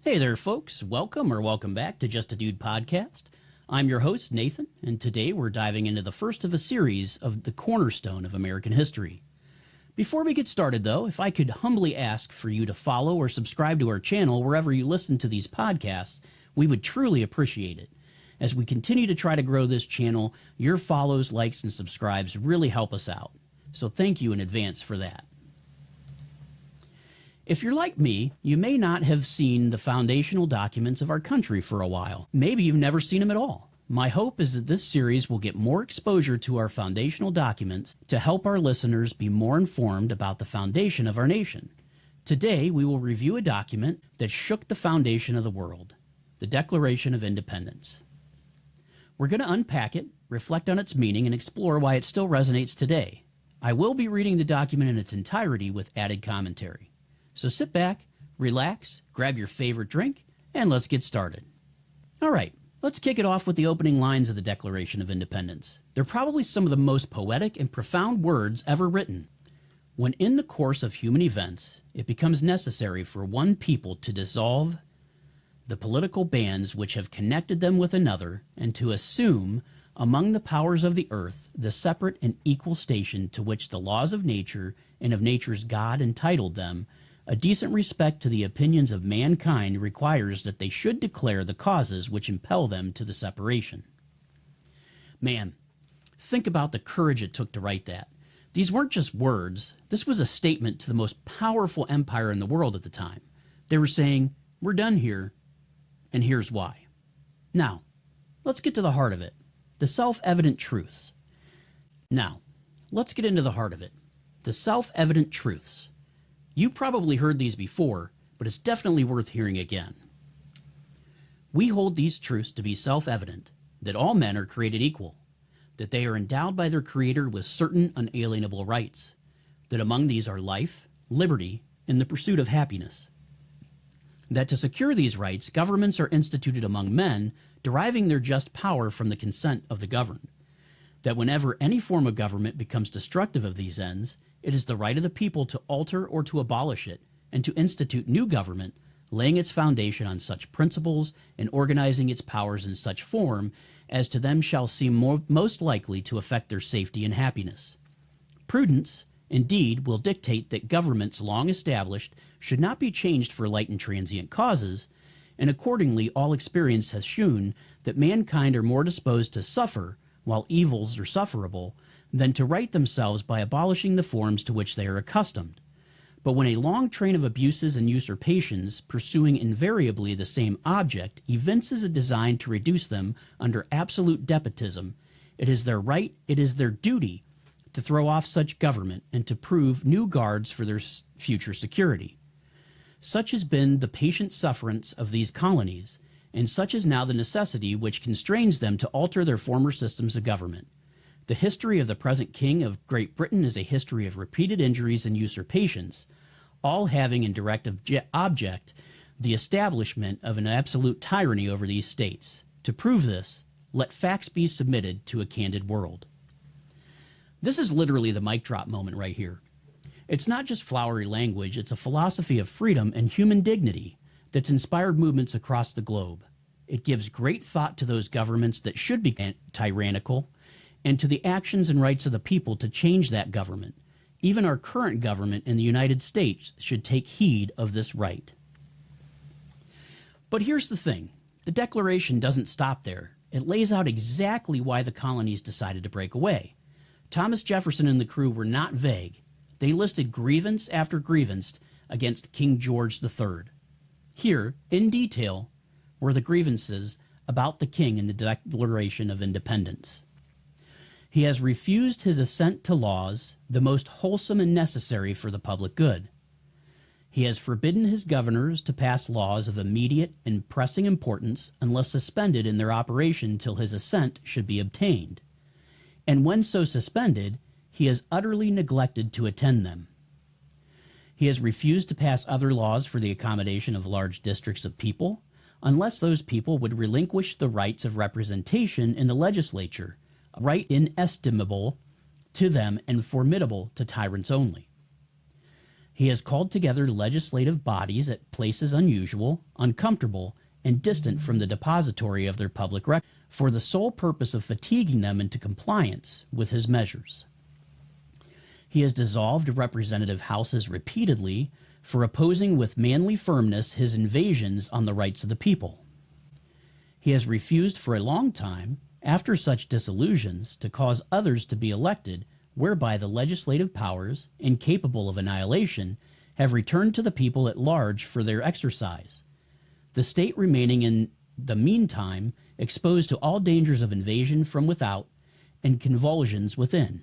Hey there, folks. Welcome back to Just a Dude podcast. I'm your host, Nathan, and today we're diving into the first of a series of the cornerstone of American history. Before we get started, though, if I could humbly ask for you to follow or subscribe to our channel wherever you listen to these podcasts, we would truly appreciate it. As we continue to try to grow this channel, your follows, likes, and subscribes really help us out. So thank you in advance for that. If you're like me, you may not have seen the foundational documents of our country for a while. Maybe you've never seen them at all. My hope is that this series will get more exposure to our foundational documents to help our listeners be more informed about the foundation of our nation. Today, we will review a document that shook the foundation of the world, the Declaration of Independence. We're going to unpack it, reflect on its meaning, and explore why it still resonates today. I will be reading the document in its entirety with added commentary. So sit back, relax, grab your favorite drink, and let's get started. All right, let's kick it off with the opening lines of the Declaration of Independence. They're probably some of the most poetic and profound words ever written. When in the course of human events, it becomes necessary for one people to dissolve the political bands which have connected them with another, and to assume among the powers of the earth the separate and equal station to which the laws of nature and of nature's God entitled them, a decent respect to the opinions of mankind requires that they should declare the causes which impel them to the separation. Man, think about the courage it took to write that. These weren't just words. This was a statement to the most powerful empire in the world at the time. They were saying, we're done here, and here's why. Now, let's get to the heart of it. The self-evident truths. Now, let's get into the heart of it. The self-evident truths. You probably heard these before, but it's definitely worth hearing again. We hold these truths to be self-evident, that all men are created equal, that they are endowed by their Creator with certain unalienable rights, that among these are life, liberty, and the pursuit of happiness. That to secure these rights, governments are instituted among men, deriving their just power from the consent of the governed. That whenever any form of government becomes destructive of these ends, it is the right of the people to alter or to abolish it, and to institute new government, laying its foundation on such principles and organizing its powers in such form as to them shall seem most likely to affect their safety and happiness. Prudence, indeed, will dictate that governments long established should not be changed for light and transient causes, and accordingly all experience has shewn that mankind are more disposed to suffer, while evils are sufferable, than to right themselves by abolishing the forms to which they are accustomed. But when a long train of abuses and usurpations, pursuing invariably the same object, evinces a design to reduce them under absolute despotism, it is their right, it is their duty, to throw off such government and to prove new guards for their future security. Such has been the patient sufferance of these colonies, and such is now the necessity which constrains them to alter their former systems of government. The history of the present King of Great Britain is a history of repeated injuries and usurpations, all having in direct object the establishment of an absolute tyranny over these states. To prove this, let facts be submitted to a candid world. This is literally the mic drop moment right here. It's not just flowery language, it's a philosophy of freedom and human dignity that's inspired movements across the globe. It gives great thought to those governments that should be tyrannical, and to the actions and rights of the people to change that government. Even our current government in the United States should take heed of this right. But here's the thing. The Declaration doesn't stop there. It lays out exactly why the colonies decided to break away. Thomas Jefferson and the crew were not vague. They listed grievance after grievance against King George III. Here, in detail, were the grievances about the king in the Declaration of Independence. He has refused his assent to laws, the most wholesome and necessary for the public good. He has forbidden his governors to pass laws of immediate and pressing importance unless suspended in their operation till his assent should be obtained. And when so suspended, he has utterly neglected to attend them. He has refused to pass other laws for the accommodation of large districts of people, unless those people would relinquish the rights of representation in the legislature, a right inestimable to them and formidable to tyrants only. He has called together legislative bodies at places unusual, uncomfortable, and distant from the depository of their public record for the sole purpose of fatiguing them into compliance with his measures. He has dissolved representative houses repeatedly for opposing with manly firmness his invasions on the rights of the people. He has refused for a long time, after such dissolutions, to cause others to be elected, whereby the legislative powers, incapable of annihilation, have returned to the people at large for their exercise, the state remaining in the meantime exposed to all dangers of invasion from without and convulsions within.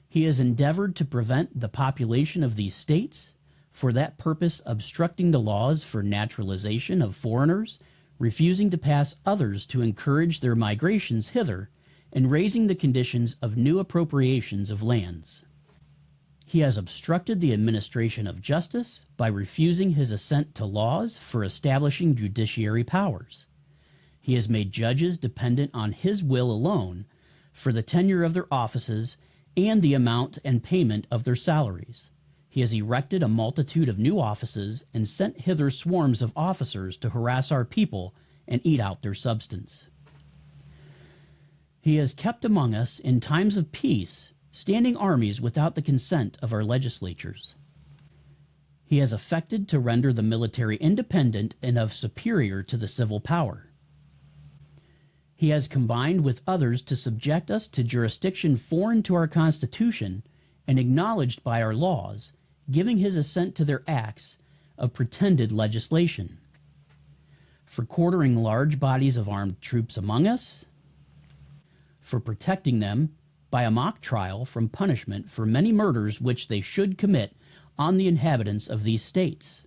He has endeavored to prevent the population of these states, for that purpose obstructing the laws for naturalization of foreigners, refusing to pass others to encourage their migrations hither, and raising the conditions of new appropriations of lands. He has obstructed the administration of justice by refusing his assent to laws for establishing judiciary powers. He has made judges dependent on his will alone for the tenure of their offices and the amount and payment of their salaries. He has erected a multitude of new offices and sent hither swarms of officers to harass our people and eat out their substance. He has kept among us, in times of peace, standing armies without the consent of our legislatures. He has affected to render the military independent and of superior to the civil power. He has combined with others to subject us to jurisdiction foreign to our Constitution and acknowledged by our laws, giving his assent to their acts of pretended legislation. For quartering large bodies of armed troops among us, for protecting them by a mock trial from punishment for many murders which they should commit on the inhabitants of these states,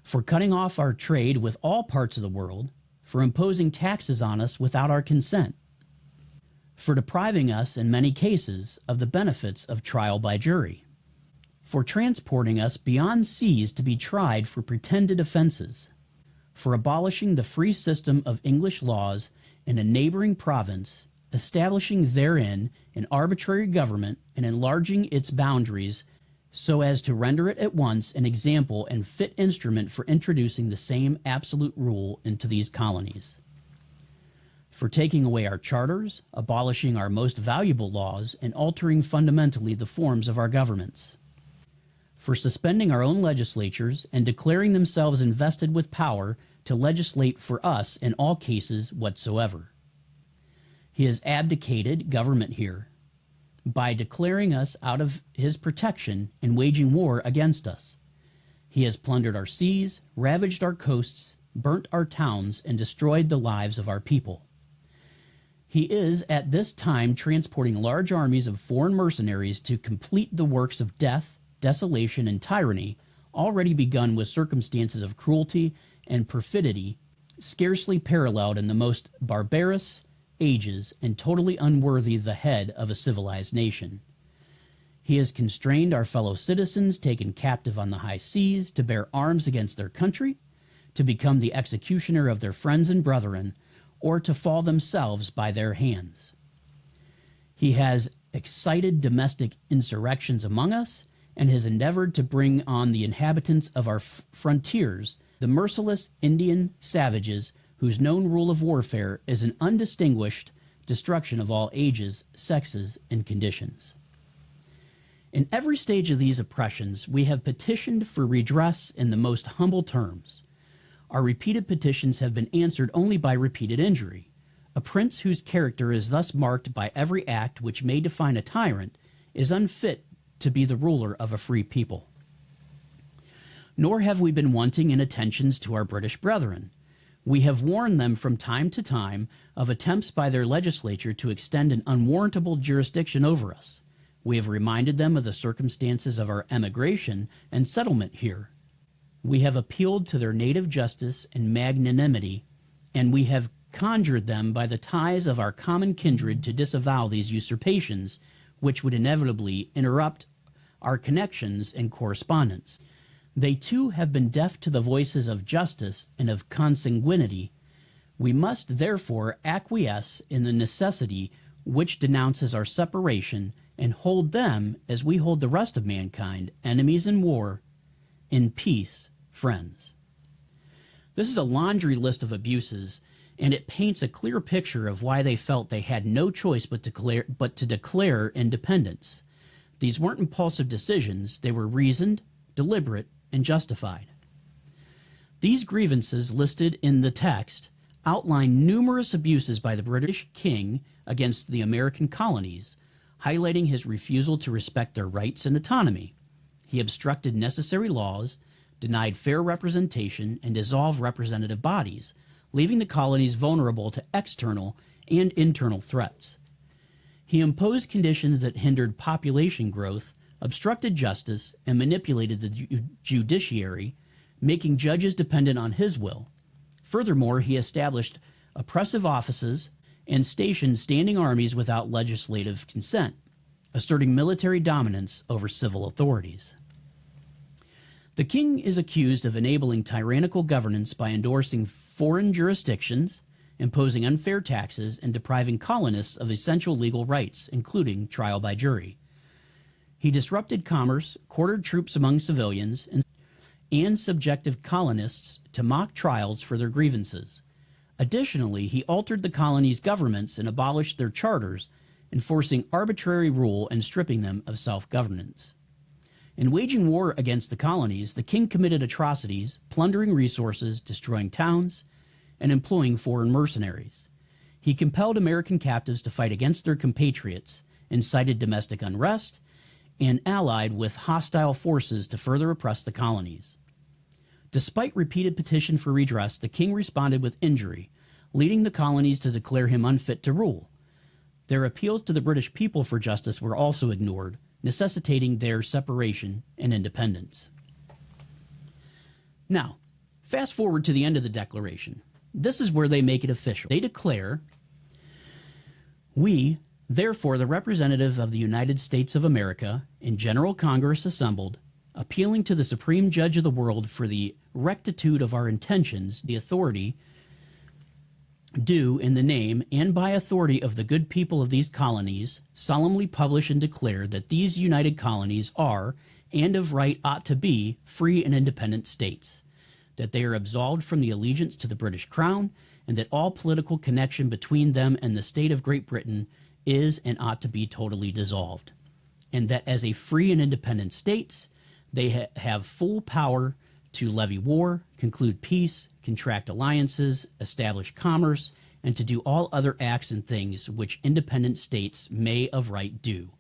for cutting off our trade with all parts of the world, for imposing taxes on us without our consent, for depriving us in many cases of the benefits of trial by jury, for transporting us beyond seas to be tried for pretended offenses, for abolishing the free system of English laws in a neighboring province, establishing therein an arbitrary government and enlarging its boundaries so as to render it at once an example and fit instrument for introducing the same absolute rule into these colonies, for taking away our charters, abolishing our most valuable laws, and altering fundamentally the forms of our governments, for suspending our own legislatures and declaring themselves invested with power to legislate for us in all cases whatsoever. He has abdicated government here by declaring us out of his protection and waging war against us. He has plundered our seas, ravaged our coasts, burnt our towns, and destroyed the lives of our people. He is at this time transporting large armies of foreign mercenaries to complete the works of death, desolation, and tyranny already begun with circumstances of cruelty and perfidy scarcely paralleled in the most barbarous ages and totally unworthy the head of a civilized nation. He has constrained our fellow citizens taken captive on the high seas to bear arms against their country, to become the executioner of their friends and brethren, or to fall themselves by their hands. He has excited domestic insurrections among us, and has endeavored to bring on the inhabitants of our frontiers the merciless Indian savages whose known rule of warfare is an undistinguished destruction of all ages, sexes, and conditions. In every stage of these oppressions, we have petitioned for redress in the most humble terms. Our repeated petitions have been answered only by repeated injury. A prince whose character is thus marked by every act which may define a tyrant is unfit to be the ruler of a free people. Nor have we been wanting in attentions to our British brethren. We have warned them from time to time of attempts by their legislature to extend an unwarrantable jurisdiction over us. We have reminded them of the circumstances of our emigration and settlement here. We have appealed to their native justice and magnanimity, and we have conjured them by the ties of our common kindred to disavow these usurpations, which would inevitably interrupt our connections and correspondence. They too have been deaf to the voices of justice and of consanguinity. We must therefore acquiesce in the necessity which denounces our separation and hold them, as we hold the rest of mankind, enemies in war, in peace, friends. This is a laundry list of abuses, and it paints a clear picture of why they felt they had no choice but to declare independence. These weren't impulsive decisions, they were reasoned, deliberate, and justified. These grievances listed in the text outline numerous abuses by the British king against the American colonies, highlighting his refusal to respect their rights and autonomy. He obstructed necessary laws, denied fair representation, and dissolved representative bodies, leaving the colonies vulnerable to external and internal threats. He imposed conditions that hindered population growth, obstructed justice, and manipulated the judiciary, making judges dependent on his will. Furthermore, he established oppressive offices and stationed standing armies without legislative consent, asserting military dominance over civil authorities. The king is accused of enabling tyrannical governance by endorsing foreign jurisdictions, imposing unfair taxes, and depriving colonists of essential legal rights, including trial by jury. He disrupted commerce, quartered troops among civilians, and subjected colonists to mock trials for their grievances. Additionally, he altered the colonies' governments and abolished their charters, enforcing arbitrary rule and stripping them of self-governance. In waging war against the colonies, the king committed atrocities, plundering resources, destroying towns, and employing foreign mercenaries. He compelled American captives to fight against their compatriots, incited domestic unrest, and allied with hostile forces to further oppress the colonies. Despite repeated petition for redress, the king responded with injury, leading the colonies to declare him unfit to rule. Their appeals to the British people for justice were also ignored, necessitating their separation and independence. Now, fast forward to the end of the Declaration. This is where they make it official. They declare, "We, therefore, the representative of the United States of America, in General Congress assembled, appealing to the Supreme Judge of the world for the rectitude of our intentions, the authority do, in the name and by authority of the good people of these colonies, solemnly publish and declare that these united colonies are, and of right ought to be, free and independent states, that they are absolved from the allegiance to the British Crown, and that all political connection between them and the state of Great Britain is and ought to be totally dissolved, and that as a free and independent states, they have full power to levy war, conclude peace, contract alliances, establish commerce, and to do all other acts and things which independent states may of right do.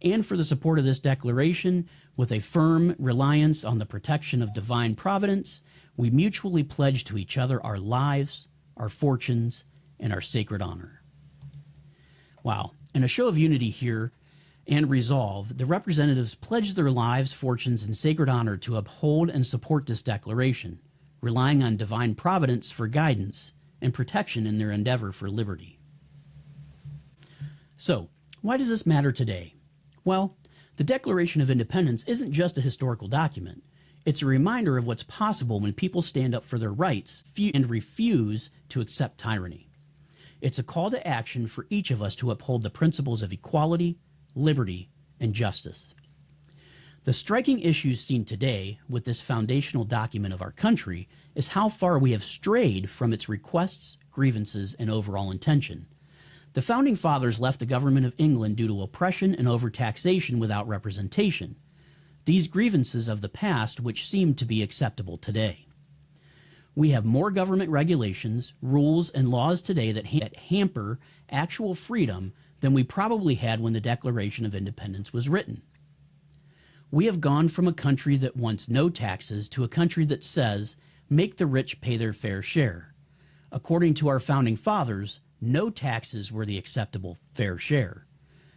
And for the support of this declaration, with a firm reliance on the protection of divine providence, we mutually pledge to each other our lives, our fortunes, and our sacred honor." Wow. In a show of unity here and resolve, the representatives pledged their lives, fortunes, and sacred honor to uphold and support this declaration, relying on divine providence for guidance and protection in their endeavor for liberty. So, why does this matter today? Well, the Declaration of Independence isn't just a historical document. It's a reminder of what's possible when people stand up for their rights and refuse to accept tyranny. It's a call to action for each of us to uphold the principles of equality, liberty, and justice. The striking issues seen today with this foundational document of our country is how far we have strayed from its requests, grievances, and overall intention. The Founding Fathers left the government of England due to oppression and overtaxation without representation. These grievances of the past which seem to be acceptable today. We have more government regulations, rules, and laws today that hamper actual freedom than we probably had when the Declaration of Independence was written. We have gone from a country that wants no taxes to a country that says, make the rich pay their fair share. According to our Founding Fathers, no taxes were the acceptable fair share.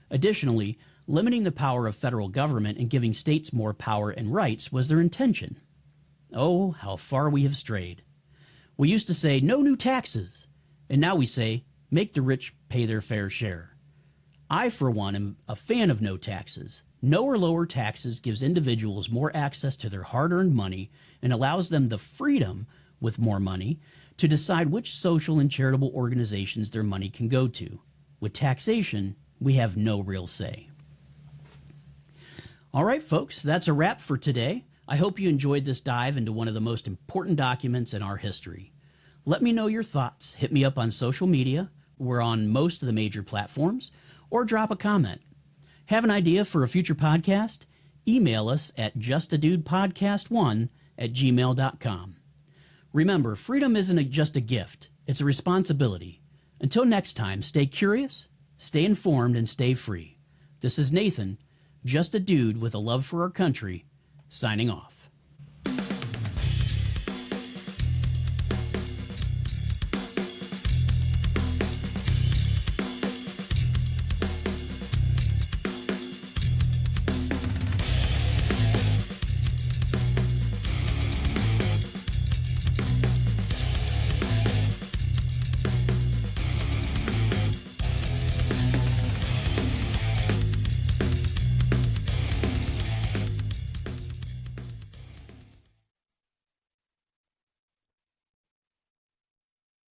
Additionally, limiting the power of federal government and giving states more power and rights was their intention. Oh, how far we have strayed. We used to say, no new taxes, and now we say, make the rich pay their fair share. I, for one, am a fan of no taxes. No or lower taxes gives individuals more access to their hard-earned money and allows them the freedom, with more money, to decide which social and charitable organizations their money can go to. With taxation, we have no real say. All right, folks, that's a wrap for today. I hope you enjoyed this dive into one of the most important documents in our history. Let me know your thoughts. Hit me up on social media. We're on most of the major platforms, or drop a comment. Have an idea for a future podcast? Email us at justadudepodcast1@gmail.com. Remember, freedom isn't just a gift, it's a responsibility. Until next time, stay curious, stay informed, and stay free. This is Nathan, just a dude with a love for our country, signing off.